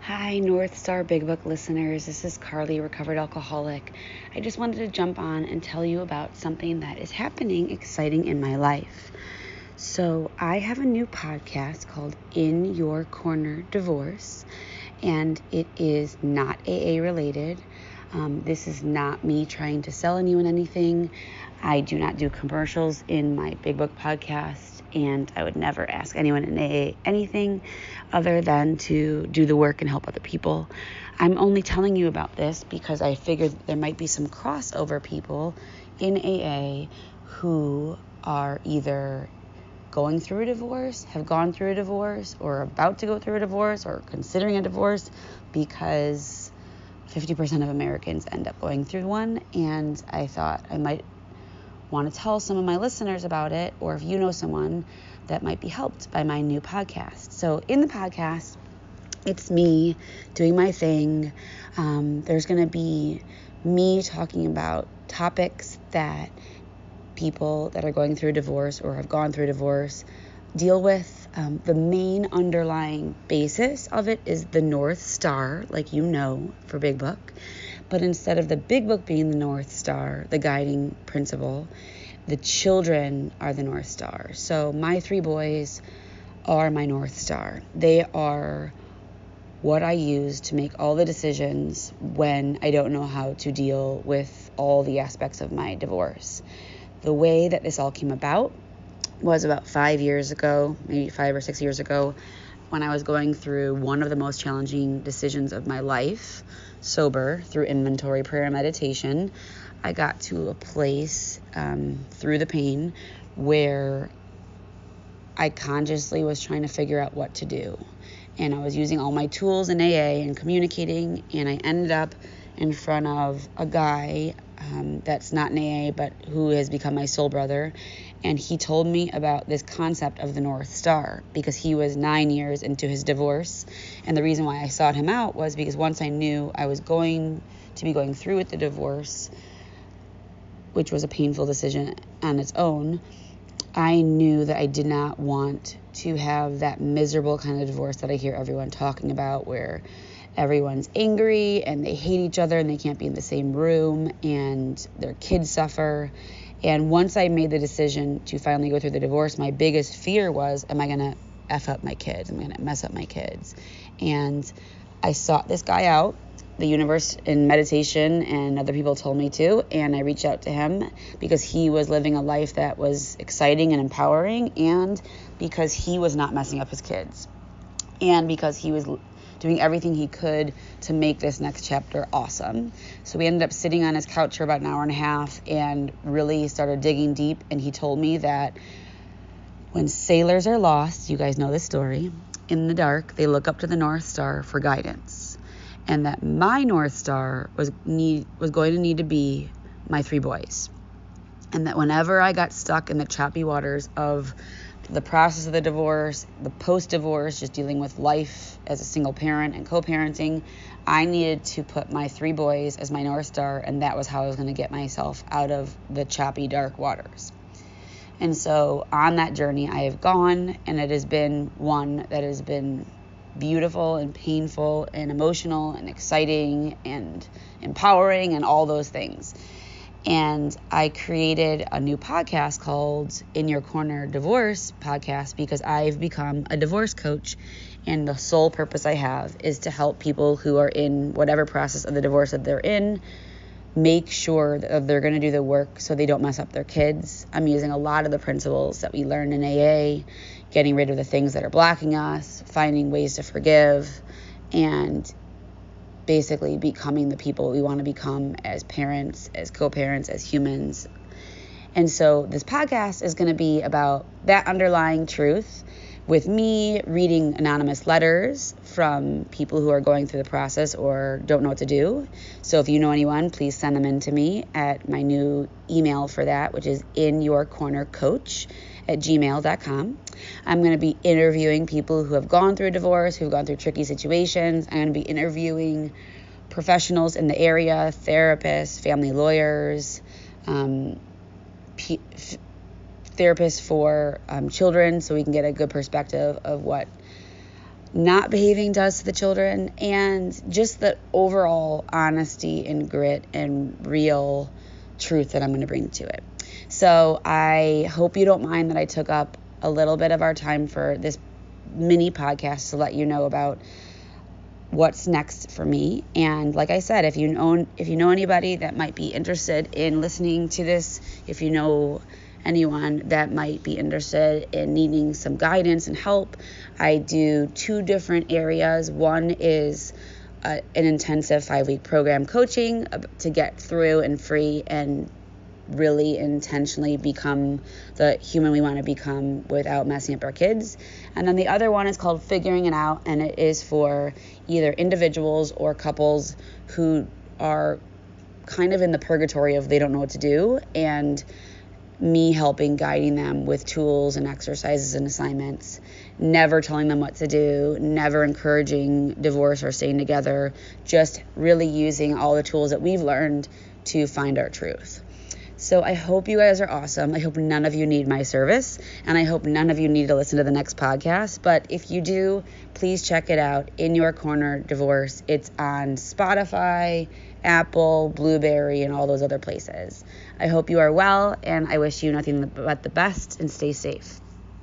Hi, North Star Big Book listeners. This is Carly, recovered alcoholic. I just wanted to jump on and tell you about something that is happening exciting in my life. So, I have a new podcast called In Your Corner Divorce, and it is not AA related. This is not me trying to sell anyone anything. I do not do commercials in my Big Book podcast, and I would never ask anyone in AA anything other than to do the work and help other people. I'm only telling you about this because I figured there might be some crossover people in AA who are either going through a divorce, have gone through a divorce, or about to go through a divorce, or considering a divorce, because 50% of Americans end up going through one. And I thought I might want to tell some of my listeners about it, or if you know someone that might be helped by my new podcast. So in the podcast, it's me doing my thing. There's going to be me talking about topics that people that are going through a divorce or have gone through a divorce deal with. The main underlying basis of it is the North Star, like you know, for Big Book. But instead of the Big Book being the North Star, the guiding principle, the children are the North Star. So my 3 boys are my North Star. They are what I use to make all the decisions when I don't know how to deal with all the aspects of my divorce. The way that this all came about was about 5 years ago, maybe 5 or 6 years ago, when I was going through one of the most challenging decisions of my life, sober, through inventory, prayer, and meditation. I got to a place through the pain where I consciously was trying to figure out what to do. And I was using all my tools in AA and communicating, and I ended up in front of a guy that's not in AA, but who has become my soul brother. And he told me about this concept of the North Star because he was 9 years into his divorce. And the reason why I sought him out was because once I knew I was going to be going through with the divorce, which was a painful decision on its own, I knew that I did not want to have that miserable kind of divorce that I hear everyone talking about, where everyone's angry and they hate each other and they can't be in the same room and their kids suffer. And once I made the decision to finally go through the divorce, my biggest fear was, am I going to F up my kids? Am I going to mess up my kids? And I sought this guy out. The universe in meditation and other people told me to, and I reached out to him because he was living a life that was exciting and empowering, and because he was not messing up his kids, and because he was doing everything he could to make this next chapter awesome. So we ended up sitting on his couch for about an hour and a half and really started digging deep, and he told me that when sailors are lost, you guys know this story, in the dark, they look up to the North Star for guidance. And that my North Star was going to need to be my 3 boys. And that whenever I got stuck in the choppy waters of the process of the divorce, the post-divorce, just dealing with life as a single parent and co-parenting, I needed to put my 3 boys as my North Star, and that was how I was going to get myself out of the choppy, dark waters. And so on that journey I have gone, and it has been one that has been beautiful and painful and emotional and exciting and empowering and all those things. And I created a new podcast called In Your Corner Divorce Podcast because I've become a divorce coach, and the sole purpose I have is to help people who are in whatever process of the divorce that they're in make sure that they're going to do the work so they don't mess up their kids. I'm using a lot of the principles that we learned in AA, getting rid of the things that are blocking us, finding ways to forgive, and basically becoming the people we want to become as parents, as co-parents, as humans. And so this podcast is going to be about that underlying truth, with me reading anonymous letters from people who are going through the process or don't know what to do. So if you know anyone, please send them in to me at my new email for that, which is inyourcornercoach@gmail.com. I'm going to be interviewing people who have gone through a divorce, who've gone through tricky situations. I'm going to be interviewing professionals in the area, therapists, family lawyers, therapists for children, so we can get a good perspective of what not behaving does to the children, and just the overall honesty and grit and real truth that I'm going to bring to it. So I hope you don't mind that I took up a little bit of our time for this mini podcast to let you know about what's next for me. And like I said, if you know anybody that might be interested in listening to this, if you know anyone that might be interested in needing some guidance and help, I do 2 different areas. One is an intensive 5-week program coaching to get through and free and really intentionally become the human we want to become without messing up our kids. And then the other one is called Figuring It Out, and it is for either individuals or couples who are kind of in the purgatory of they don't know what to do, and me guiding them with tools and exercises and assignments, never telling them what to do, never encouraging divorce or staying together, just really using all the tools that we've learned to find our truth. So I hope you guys are awesome. I hope none of you need my service, and I hope none of you need to listen to the next podcast. But if you do, please check it out. In Your Corner Divorce. It's on Spotify, Apple, Blueberry, and all those other places. I hope you are well, and I wish you nothing but the best, and stay safe.